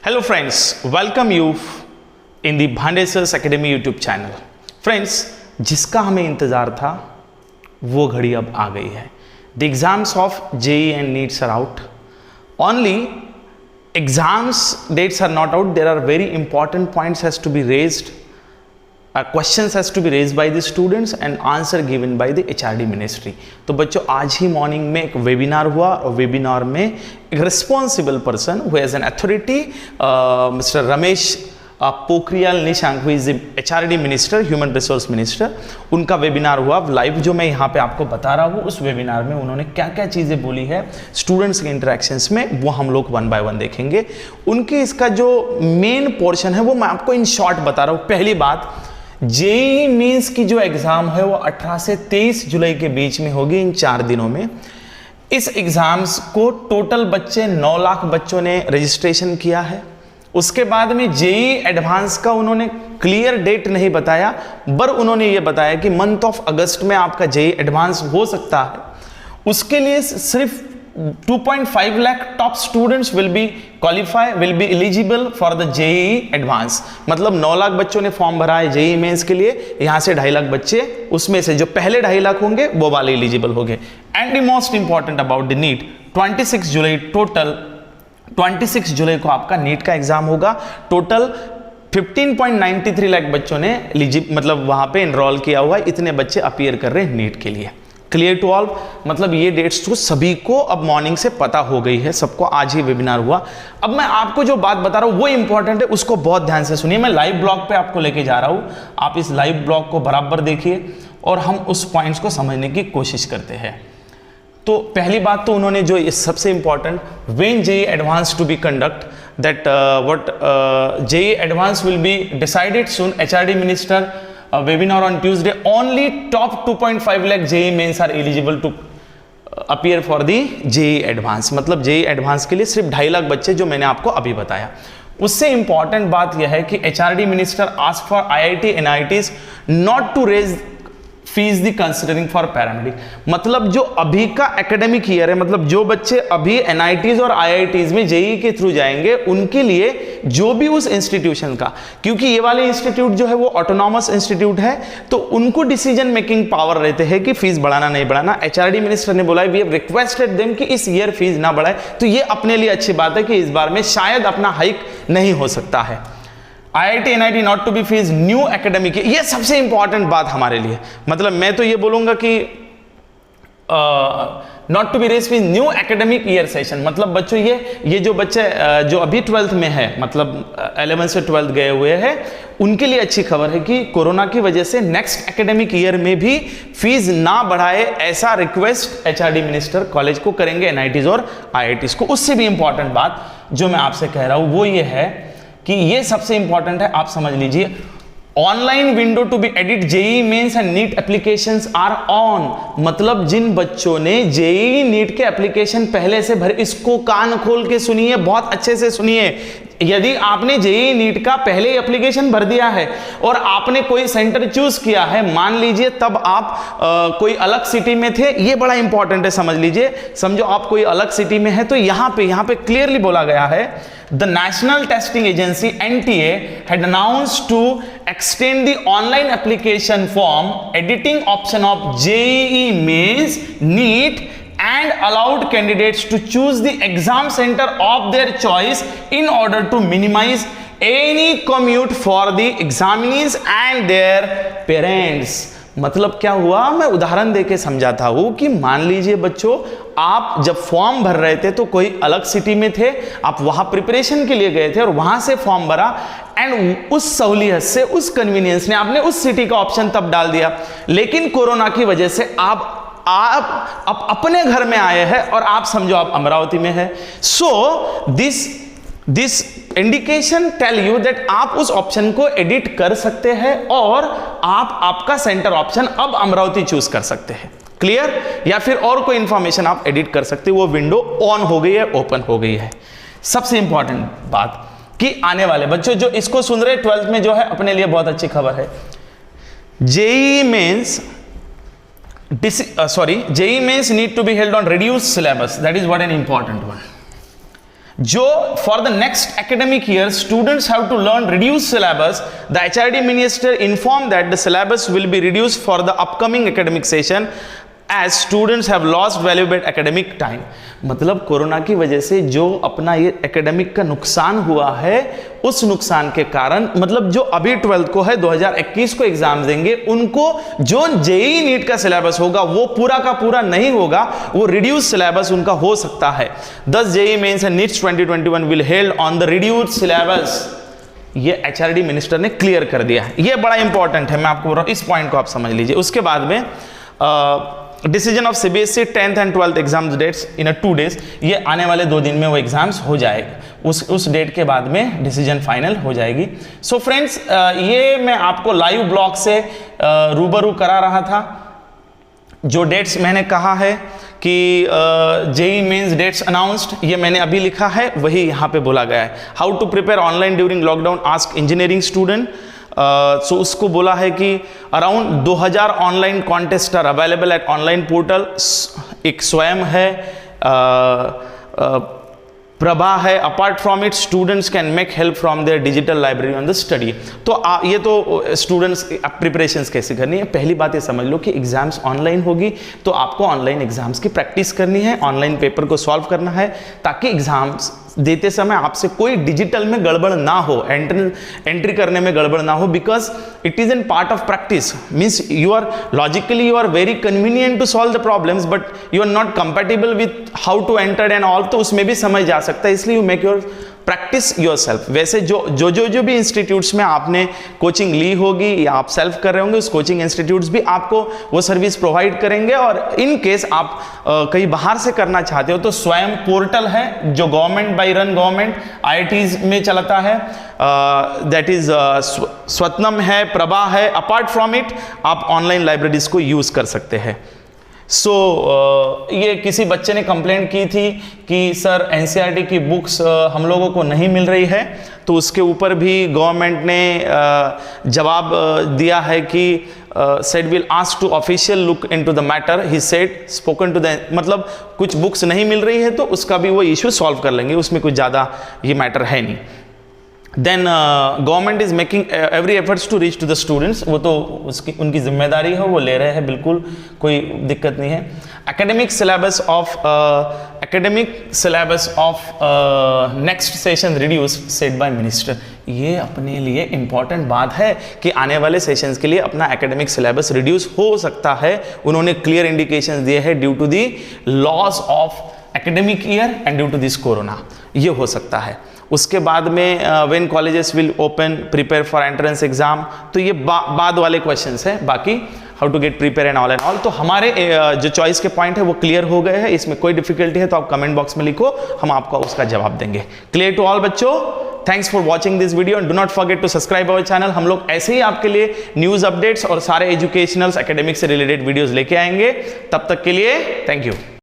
Hello friends, welcome you in the भांडेसर्स academy YouTube channel. Friends, जिसका हमें इंतज़ार था वो घड़ी अब आ गई है। The exams of JEE and NEETs are out. Only exams dates are not out, there are very important points has to be raised, questions has to be raised by the students and answer given by the HRD ministry। तो बच्चों, आज ही morning में एक webinar हुआ और webinar में एक responsible person who has an authority, mister Ramesh Pokhriyal Nishank, who is the HRD minister, human resource minister, उनका वेबिनार हुआ लाइव, जो मैं यहाँ पे आपको बता रहा हूँ। उस वेबिनार में उन्होंने क्या क्या चीज़ें बोली है स्टूडेंट्स के इंटरेक्शंस में, वो हम लोग वन बाय वन देखेंगे। उनके इसका जो मेन पोर्शन है वो मैं आपको इन शॉर्ट बता रहा हूँ। पहली बात, जेईई मेंस की जो एग्ज़ाम है वो 18 से 23 जुलाई के बीच में होगी, इन 4 दिनों में। इस एग्ज़ाम्स को टोटल बच्चे 9 लाख बच्चों ने रजिस्ट्रेशन किया है। उसके बाद में जेईई एडवांस का उन्होंने क्लियर डेट नहीं बताया, पर उन्होंने ये बताया कि मंथ ऑफ अगस्त में आपका जेईई एडवांस हो सकता है। उसके लिए सिर्फ 2.5 lakh top students will be eligible for the JEE advance. मतलब 9 लाख बच्चों ने फॉर्म भरा है जेईई मेंस के लिए, यहां से 2.5 लाख बच्चे, उसमें से जो पहले 2.5 लाख होंगे वो वाले एलिजिबल होंगे। And the most important about the NEET, 26 जुलाई टोटल 26 जुलाई को आपका नीट का एग्जाम होगा। टोटल 15.93 लाख बच्चों ने मतलब वहां पे एनरोल किया हुआ है, इतने बच्चे अपीयर कर रहे हैं नीट के लिए। क्लियर टू ऑल, मतलब ये डेट्स तो सभी को अब मॉर्निंग से पता हो गई है, सबको आज ही वेबिनार हुआ। अब मैं आपको जो बात बता रहा हूँ वो इंपॉर्टेंट है, उसको बहुत ध्यान से सुनिए। मैं लाइव ब्लॉग पे आपको लेके जा रहा हूँ, आप इस लाइव ब्लॉग को बराबर देखिए और हम उस पॉइंट्स को समझने की कोशिश करते हैं। तो पहली बात तो उन्होंने जो सबसे important, when JEE advance to be conduct, that what JEE advance will be decided soon, HRD minister webinar on Tuesday, only top 2.5 lakh JEE mains are eligible to appear for the JEE advance। मतलब JEE advance के लिए सिर्फ 2.5 लाख बच्चे, जो मैंने आपको अभी बताया। उससे इंपॉर्टेंट बात यह है कि HRD minister ask for IIT NITs not to raise fees the considering for paramedic. मतलब जो अभी का एकेडमिक ईयर है, मतलब जो बच्चे अभी NITs और IITs में जेईई के थ्रू जाएंगे, उनके लिए जो भी उस इंस्टीट्यूशन का, क्योंकि ये वाले इंस्टीट्यूट जो है वो ऑटोनॉमस इंस्टीट्यूट है, तो उनको डिसीजन मेकिंग पावर रहते हैं कि फीस बढ़ाना नहीं बढ़ाना। HRD मिनिस्टर ने बोला, वी हैव रिक्वेस्टेड देम कि इस ईयर फीस ना बढ़ाए। तो ये अपने लिए अच्छी बात है कि इस बार में शायद अपना हाइक नहीं हो सकता है। IIT NIT not to be fees new academic, ये सबसे इंपॉर्टेंट बात हमारे लिए। मतलब मैं तो ये बोलूंगा कि not to be raise fees new academic year session. मतलब बच्चों, ये जो बच्चे जो अभी 12th में है, मतलब 11 से 12th गए हुए हैं, उनके लिए अच्छी खबर है कि कोरोना की वजह से नेक्स्ट एकेडमिक ईयर में भी फीस ना बढ़ाए, ऐसा रिक्वेस्ट HRD मिनिस्टर कॉलेज को करेंगे, NITs और IITs को। उससे भी इंपॉर्टेंट बात जो मैं आपसे कह रहा हूं वो ये है कि ये सबसे इंपॉर्टेंट है, आप समझ लीजिए। Online window to be edit JEE mains and NEET applications are on. मतलब जिन बच्चों ने जेईई नीट के एप्लीकेशन पहले से भरे, इसको कान खोल के सुनिए, बहुत अच्छे से सुनिए। यदि आपने जेईई नीट का पहले एप्लीकेशन भर दिया है और आपने कोई सेंटर चूज किया है, मान लीजिए तब आप कोई अलग सिटी में थे, ये बड़ा इंपॉर्टेंट है, समझ लीजिए। समझो आप कोई अलग सिटी में है, तो यहाँ पे क्लियरली बोला गया है, the national testing agency NTA had announced to extend the online application form editing option of JEE Mains, NEET and allowed candidates to choose the exam center of their choice in order to minimize any commute for the examinees and their parents। मतलब क्या हुआ, मैं उदाहरण देके समझाता हूं कि मान लीजिए बच्चों, आप जब फॉर्म भर रहे थे तो कोई अलग सिटी में थे, आप वहां प्रिपरेशन के लिए गए थे और वहां से फॉर्म भरा, एंड उस सहूलियत से, उस कन्वीनियंस ने आपने उस सिटी का ऑप्शन तब डाल दिया। लेकिन कोरोना की वजह से आप अपने घर में आए हैं और आप समझो आप अमरावती में है। So this indication tell you that आप उस ऑप्शन को एडिट कर सकते हैं और आप आपका सेंटर ऑप्शन अब अमरावती चूज कर सकते हैं। क्लियर? या फिर और कोई इंफॉर्मेशन आप एडिट कर सकते हैं, वो विंडो ऑन हो गई है, ओपन हो गई है। सबसे इंपॉर्टेंट बात कि आने वाले बच्चों जो इसको सुन रहे 12th में, जो है अपने लिए बहुत अच्छी खबर है। JEE mains JEE mains need to be held on reduced syllabus. That is what an important one. जो for the next academic year students have to learn reduce syllabus, the HRD minister inform that the syllabus will be reduce for the upcoming academic session as students have lost valuable academic time. मतलब corona की वजह से जो अपना ये academic का नुकसान हुआ है, उस नुकसान के कारण मतलब जो अभी 12th को है 2021 को एग्जाम देंगे, उनको जो जेईई नीट का सिलेबस होगा वो पूरा का पूरा नहीं होगा, वो रिड्यूस सिलेबस उनका हो सकता है। 10 JEE mains and NEETs 2021 will held on the reduced syllabus. ये एचआरडी मिनिस्टर ने क्लियर कर दिया है, ये बड़ा इंपॉर्टेंट है, मैं आपको बोल रहा हूं, इस पॉइंट को आप समझ लीजिए। उसके बाद में decision of CBSE 10th and 12th exams dates in 2 days, ये आने वाले 2 दिन में वो एग्जाम्स हो जाएगा, उस डेट के बाद में डिसीजन फाइनल हो जाएगी। सो फ्रेंड्स, ये मैं आपको लाइव ब्लॉग से रूबरू करा रहा था। जो डेट्स मैंने कहा है कि जेईई मेंस डेट्स अनाउंस्ड, ये मैंने अभी लिखा है, वही यहाँ पे बोला गया है। How to prepare online during lockdown, ask engineering student. So उसको बोला है कि around 2000 online contest are available at online portal. एक स्वयं है, प्रभा है। Apart from it students can make help from their digital library on the study. तो ये तो स्टूडेंट्स प्रिपरेशंस कैसे करनी है, पहली बात ये समझ लो कि एग्जाम्स ऑनलाइन होगी, तो आपको ऑनलाइन एग्जाम्स की प्रैक्टिस करनी है, ऑनलाइन पेपर को सॉल्व करना है, ताकि एग्जाम्स देते समय आपसे कोई डिजिटल में गड़बड़ ना हो, एंट्री करने में गड़बड़ ना हो, because it is an part of practice. Means you are logically you are very convenient to solve the problems, but you are not compatible with how to enter and all, तो उसमें भी समझ जा सकता है, इसलिए you make your practice yourself. वैसे जो भी इंस्टीट्यूट्स में आपने कोचिंग ली होगी या आप सेल्फ कर रहे होंगे, उस कोचिंग इंस्टीट्यूट्स भी आपको वो सर्विस प्रोवाइड करेंगे। और इन केस आप कहीं बाहर से करना चाहते हो तो स्वयं पोर्टल है जो government by run government IITs में चलता है, दैट इज स्वत्नम है, प्रभा है। अपार्ट फ्रॉम इट आप ऑनलाइन लाइब्रेरीज को यूज कर सकते हैं। सो ये किसी बच्चे ने कंप्लेंट की थी कि सर एनसीईआरटी की बुक्स हम लोगों को नहीं मिल रही है, तो उसके ऊपर भी गवर्नमेंट ने जवाब दिया है कि said will ask to official look into the matter, he said spoken to the, मतलब कुछ बुक्स नहीं मिल रही है तो उसका भी वो इश्यू सॉल्व कर लेंगे, उसमें कुछ ज़्यादा ये मैटर है नहीं। Then government is making every efforts to reach to the students, वो तो उनकी जिम्मेदारी है, वो ले रहे हैं, बिल्कुल कोई दिक्कत नहीं है। Academic syllabus of next session reduce said bye minister. ये अपने लिए इंपॉर्टेंट बात है कि आने वाले सेशंस के लिए अपना एकेडमिक सिलेबस रिड्यूस हो सकता है। उन्होंने क्लियर इंडिकेशंस दिए हैं due to the loss of academic year and due to this corona, ये हो सकता है। उसके बाद में when colleges will open prepare for entrance exam, तो ये बाद वाले क्वेश्चंस हैं। बाकी how to get prepare and all तो हमारे जो चॉइस के पॉइंट है वो क्लियर हो गए हैं। इसमें कोई डिफिकल्टी है तो आप कमेंट बॉक्स में लिखो, हम आपको उसका जवाब देंगे। क्लियर टू ऑल बच्चों, thanks for watching this video and do not forget to subscribe our channel. हम लोग ऐसे ही आपके लिए न्यूज अपडेट्स और सारे एजुकेशनल एकेडमिक से रिलेटेड वीडियोस लेके आएंगे। तब तक के लिए थैंक यू।